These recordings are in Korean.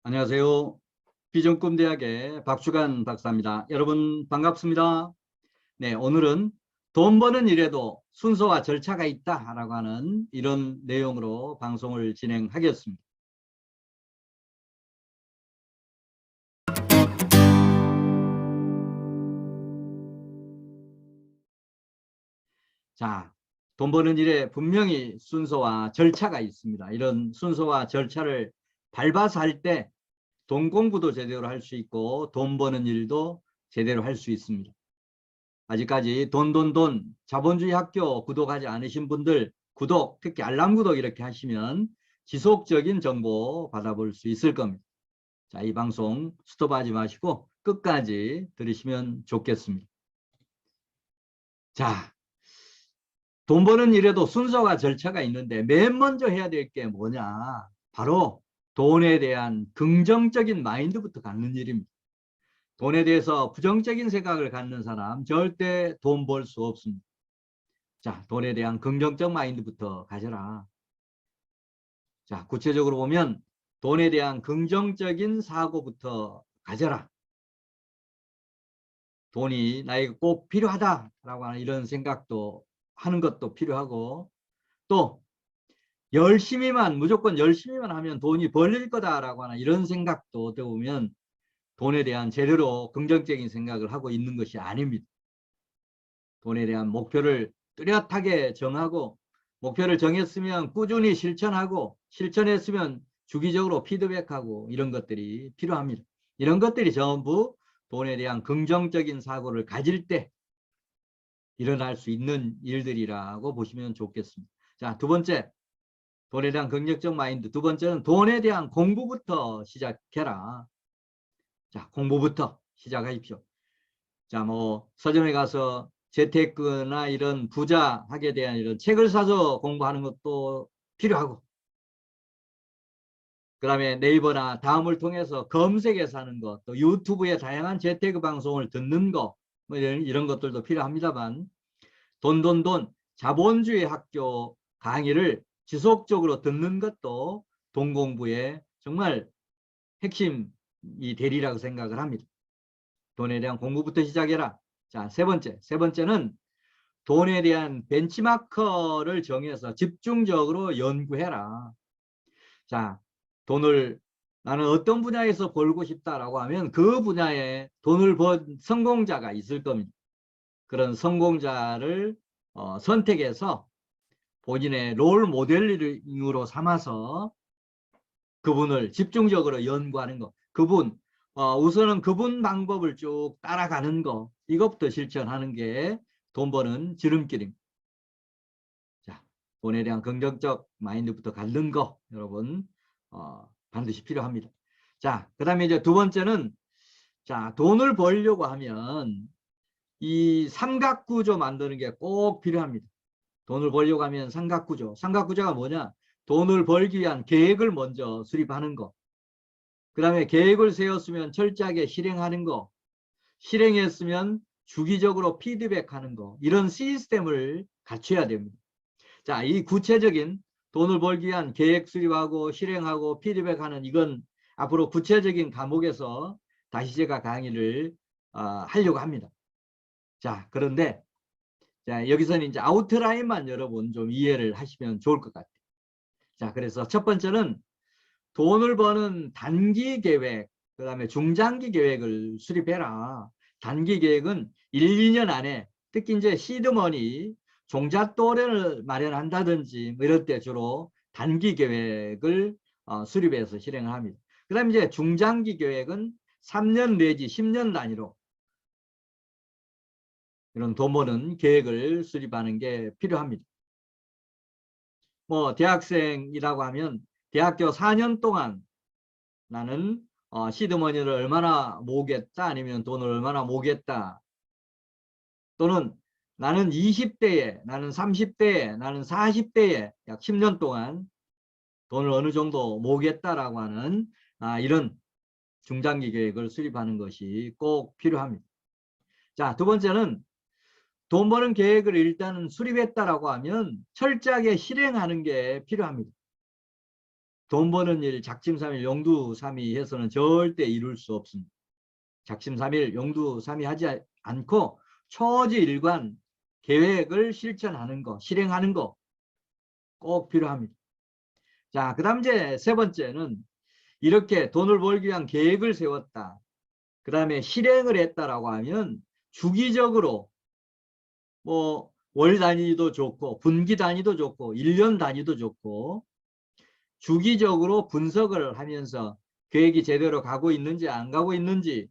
안녕하세요. 비전꿈대학의 박주간 박사입니다. 여러분 반갑습니다. 네, 오늘은 돈 버는 일에도 순서와 절차가 있다라고 하는 이런 내용으로 방송을 진행하겠습니다. 자, 돈 버는 일에 분명히 순서와 절차가 있습니다. 이런 순서와 절차를 밟아서 할 때 돈 공부도 제대로 할 수 있고 돈 버는 일도 제대로 할 수 있습니다. 아직까지 돈 자본주의 학교 구독하지 않으신 분들 구독, 특히 알람 구독 이렇게 하시면 지속적인 정보 받아볼 수 있을 겁니다. 자, 이 방송 스톱하지 마시고 끝까지 들으시면 좋겠습니다. 자, 돈 버는 일에도 순서와 절차가 있는데 맨 먼저 해야 될 게 뭐냐? 바로 돈에 대한 긍정적인 마인드부터 갖는 일입니다. 돈에 대해서 부정적인 생각을 갖는 사람 절대 돈 벌 수 없습니다. 자, 돈에 대한 긍정적 마인드부터 가져라. 자, 구체적으로 보면 돈에 대한 긍정적인 사고부터 가져라. 돈이 나에게 꼭 필요하다라고 하는 이런 생각도 하는 것도 필요하고, 또 무조건 열심히만 하면 돈이 벌릴 거다라고 하는 이런 생각도 어떻게 보면 돈에 대한 제대로 긍정적인 생각을 하고 있는 것이 아닙니다. 돈에 대한 목표를 뚜렷하게 정하고, 목표를 정했으면 꾸준히 실천하고, 실천했으면 주기적으로 피드백하고, 이런 것들이 필요합니다. 이런 것들이 전부 돈에 대한 긍정적인 사고를 가질 때 일어날 수 있는 일들이라고 보시면 좋겠습니다. 자, 두 번째, 돈에 대한 긍정적 마인드. 두 번째는 돈에 대한 공부부터 시작해라. 자, 공부부터 시작하십시오. 자, 뭐 서점에 가서 재테크나 이런 부자학에 대한 이런 책을 사서 공부하는 것도 필요하고, 그 다음에 네이버나 다음을 통해서 검색해서 하는 것, 또 유튜브에 다양한 재테크 방송을 듣는 것, 뭐 이런 것들도 필요합니다만, 돈, 자본주의 학교 강의를 지속적으로 듣는 것도 돈 공부의 정말 핵심이 되리라고 생각을 합니다. 돈에 대한 공부부터 시작해라. 자, 세 번째는 돈에 대한 벤치마커를 정해서 집중적으로 연구해라. 자, 돈을 나는 어떤 분야에서 벌고 싶다라고 하면 그 분야에 돈을 번 성공자가 있을 겁니다. 그런 성공자를 선택해서 본인의 롤 모델링으로 삼아서 그분을 집중적으로 연구하는 것. 우선은 그분 방법을 쭉 따라가는 거. 이것부터 실천하는 게 돈 버는 지름길입니다. 자, 돈에 대한 긍정적 마인드부터 갖는 거, 여러분, 반드시 필요합니다. 자, 그 다음에 이제 두 번째는, 자, 돈을 벌려고 하면 이 삼각구조 만드는 게 꼭 필요합니다. 돈을 벌려고 하면 삼각구조. 삼각구조가 뭐냐? 돈을 벌기 위한 계획을 먼저 수립하는 거. 그 다음에 계획을 세웠으면 철저하게 실행하는 거. 실행했으면 주기적으로 피드백하는 거. 이런 시스템을 갖춰야 됩니다. 자, 이 구체적인 돈을 벌기 위한 계획 수립하고 실행하고 피드백하는, 이건 앞으로 구체적인 과목에서 다시 제가 강의를 하려고 합니다. 자, 그런데 자, 여기서는 이제 아웃라인만 여러분 좀 이해를 하시면 좋을 것 같아요. 자, 그래서 첫 번째는 돈을 버는 단기 계획, 그 다음에 중장기 계획을 수립해라. 단기 계획은 1, 2년 안에, 특히 이제 시드머니, 종잣돈을 마련한다든지 뭐 이럴 때 주로 단기 계획을 수립해서 실행을 합니다. 그 다음에 이제 중장기 계획은 3년 내지 10년 단위로 이런 돈 버는 계획을 수립하는 게 필요합니다. 뭐 대학생이라고 하면 대학교 4년 동안 나는 시드머니를 얼마나 모으겠다, 아니면 돈을 얼마나 모으겠다, 또는 나는 20대에, 나는 30대에, 나는 40대에 약 10년 동안 돈을 어느 정도 모으겠다라고 하는 이런 중장기 계획을 수립하는 것이 꼭 필요합니다. 자, 두 번째는 돈 버는 계획을 일단은 수립했다라고 하면 철저하게 실행하는 게 필요합니다. 돈 버는 일 작심삼일 용두삼이 해서는 절대 이룰 수 없습니다. 작심삼일 용두삼이 하지 않고 초지일관 계획을 실천하는 거, 실행하는 거 꼭 필요합니다. 자, 그 다음 이제 세 번째는 이렇게 돈을 벌기 위한 계획을 세웠다. 그 다음에 실행을 했다라고 하면 주기적으로 뭐 월 단위도 좋고 분기 단위도 좋고 1년 단위도 좋고 주기적으로 분석을 하면서 계획이 제대로 가고 있는지 안 가고 있는지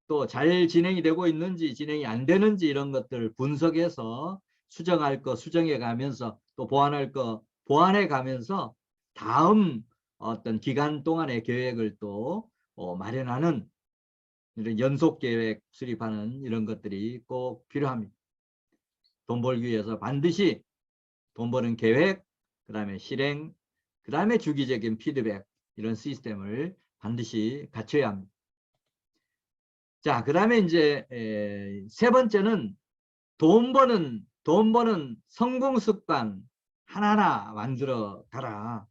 또 잘 진행이 되고 있는지 진행이 안 되는지 이런 것들을 분석해서 수정할 거 수정해 가면서 또 보완할 거 보완해 가면서 다음 어떤 기간 동안의 계획을 또 마련하는 이런 연속 계획 수립하는 이런 것들이 꼭 필요합니다. 돈 벌기 위해서 반드시 돈 버는 계획, 그 다음에 실행, 그 다음에 주기적인 피드백 이런 시스템을 반드시 갖춰야 합니다. 자, 그 다음에 이제 세 번째는 돈 버는 성공 습관 하나하나 만들어 가라.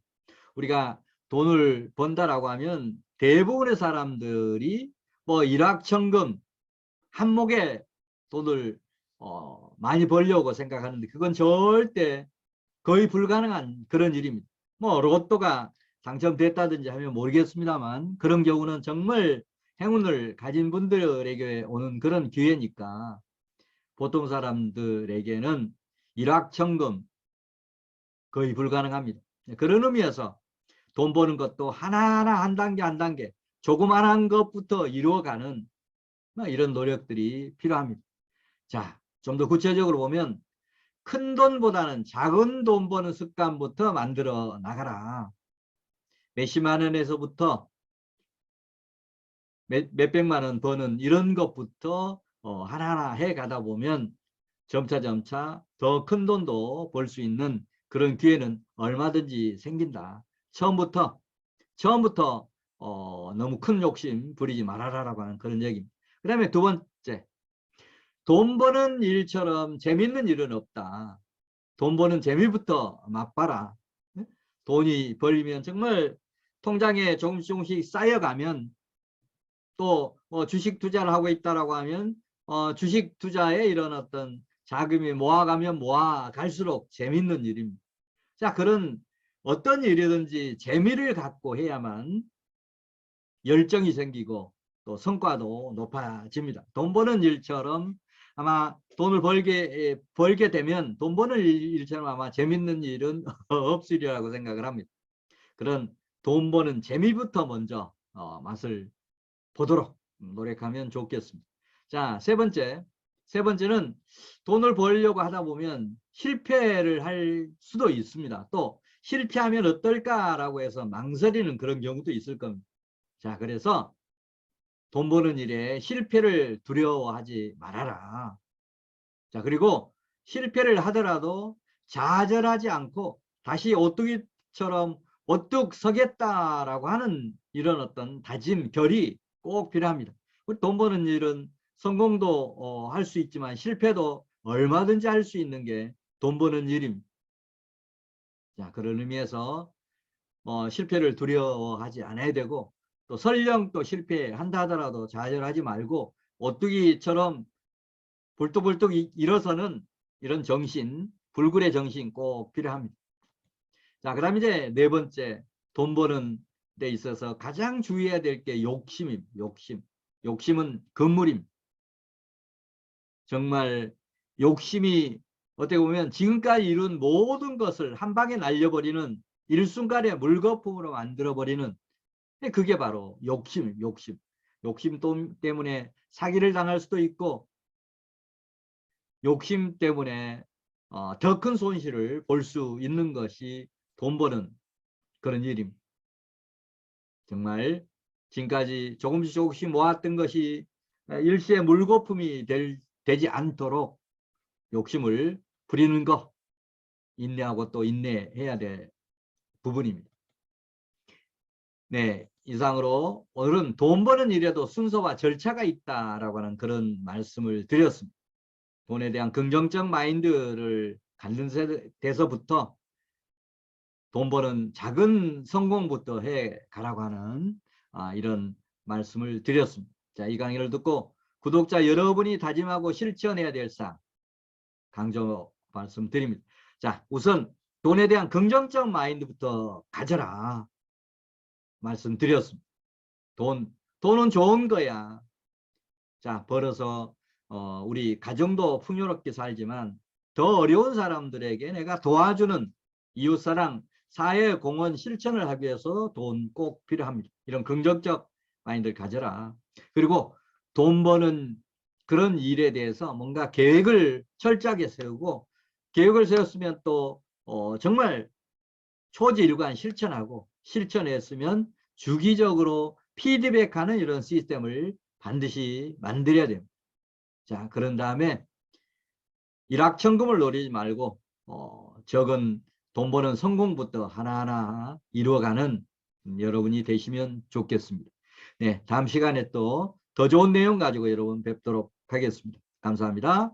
우리가 돈을 번다라고 하면 대부분의 사람들이 뭐 일확천금 한몫에 돈을 많이 벌려고 생각하는데 그건 절대 거의 불가능한 그런 일입니다. 뭐 로또가 당첨됐다든지 하면 모르겠습니다만 그런 경우는 정말 행운을 가진 분들에게 오는 그런 기회니까 보통 사람들에게는 일확천금 거의 불가능합니다. 그런 의미에서 돈 버는 것도 하나하나 한 단계 한 단계 조그만한 것부터 이루어가는 이런 노력들이 필요합니다. 자, 좀 더 구체적으로 보면 큰 돈보다는 작은 돈 버는 습관부터 만들어 나가라. 몇십만 원에서부터 몇백만 원 버는 이런 것부터 하나하나 해 가다 보면 점차 더 큰 돈도 벌 수 있는 그런 기회는 얼마든지 생긴다. 처음부터 너무 큰 욕심 부리지 말아라라고 하는 그런 얘기입니다. 그 다음에 두 번째, 돈 버는 일처럼 재밌는 일은 없다. 돈 버는 재미부터 맛봐라. 돈이 벌리면 정말 통장에 조금씩 쌓여가면 또 주식 투자를 하고 있다라고 하면 주식 투자에 이런 어떤 자금이 모아가면 모아갈수록 재밌는 일입니다. 자, 그런 어떤 일이든지 재미를 갖고 해야만 열정이 생기고 또 성과도 높아집니다. 돈 버는 일처럼 아마 돈을 벌게 되면 돈 버는 일처럼 아마 재밌는 일은 없으리라고 생각을 합니다. 그런 돈 버는 재미부터 먼저 맛을 보도록 노력하면 좋겠습니다. 자, 세 번째는 돈을 벌려고 하다 보면 실패를 할 수도 있습니다. 또 실패하면 어떨까라고 해서 망설이는 그런 경우도 있을 겁니다. 자, 그래서 돈 버는 일에 실패를 두려워하지 말아라. 자, 그리고 실패를 하더라도 좌절하지 않고 다시 오뚜기처럼 오뚝 서겠다라고 하는 이런 어떤 다짐, 결의 꼭 필요합니다. 돈 버는 일은 성공도 할 수 있지만 실패도 얼마든지 할 수 있는 게 돈 버는 일입니다. 자, 그런 의미에서 실패를 두려워하지 않아야 되고 또 설령 또 실패한다 하더라도 좌절하지 말고 오뚜기처럼 불뚝불뚝 일어서는 이런 정신, 불굴의 정신 꼭 필요합니다. 자, 그다음 이제 네 번째, 돈 버는 데 있어서 가장 주의해야 될 게 욕심입니다. 욕심은 금물입니다. 정말 욕심이 어떻게 보면 지금까지 이룬 모든 것을 한 방에 날려버리는 일순간에 물거품으로 만들어버리는 그게 바로 욕심입니다. 욕심 때문에 사기를 당할 수도 있고 욕심 때문에 더 큰 손실을 볼 수 있는 것이 돈 버는 그런 일입니다. 정말 지금까지 조금씩 모았던 것이 일시에 물거품이 되지 않도록 욕심을 부리는 거 인내하고 또 인내해야 될 부분입니다. 네, 이상으로 오늘은 돈 버는 일에도 순서와 절차가 있다라고 하는 그런 말씀을 드렸습니다. 돈에 대한 긍정적 마인드를 갖는 데서부터 돈 버는 작은 성공부터 해 가라고 하는 이런 말씀을 드렸습니다. 자, 이 강의를 듣고 구독자 여러분이 다짐하고 실천해야 될 사항 강조 말씀드립니다. 자, 우선 돈에 대한 긍정적 마인드부터 가져라 말씀드렸습니다. 돈은 좋은 거야. 자, 벌어서 우리 가정도 풍요롭게 살지만 더 어려운 사람들에게 내가 도와주는 이웃사랑, 사회공헌 실천을 하기 위해서 돈 꼭 필요합니다. 이런 긍정적 마인드를 가져라. 그리고 돈 버는 그런 일에 대해서 뭔가 계획을 철저하게 세우고, 계획을 세웠으면 또 정말 초지일관 실천하고, 실천했으면 주기적으로 피드백하는 이런 시스템을 반드시 만들어야 됩니다. 자, 그런 다음에 일확천금을 노리지 말고 적은 돈 버는 성공부터 하나하나 이루어가는 여러분이 되시면 좋겠습니다. 네, 다음 시간에 또 더 좋은 내용 가지고 여러분 뵙도록 하겠습니다. 감사합니다.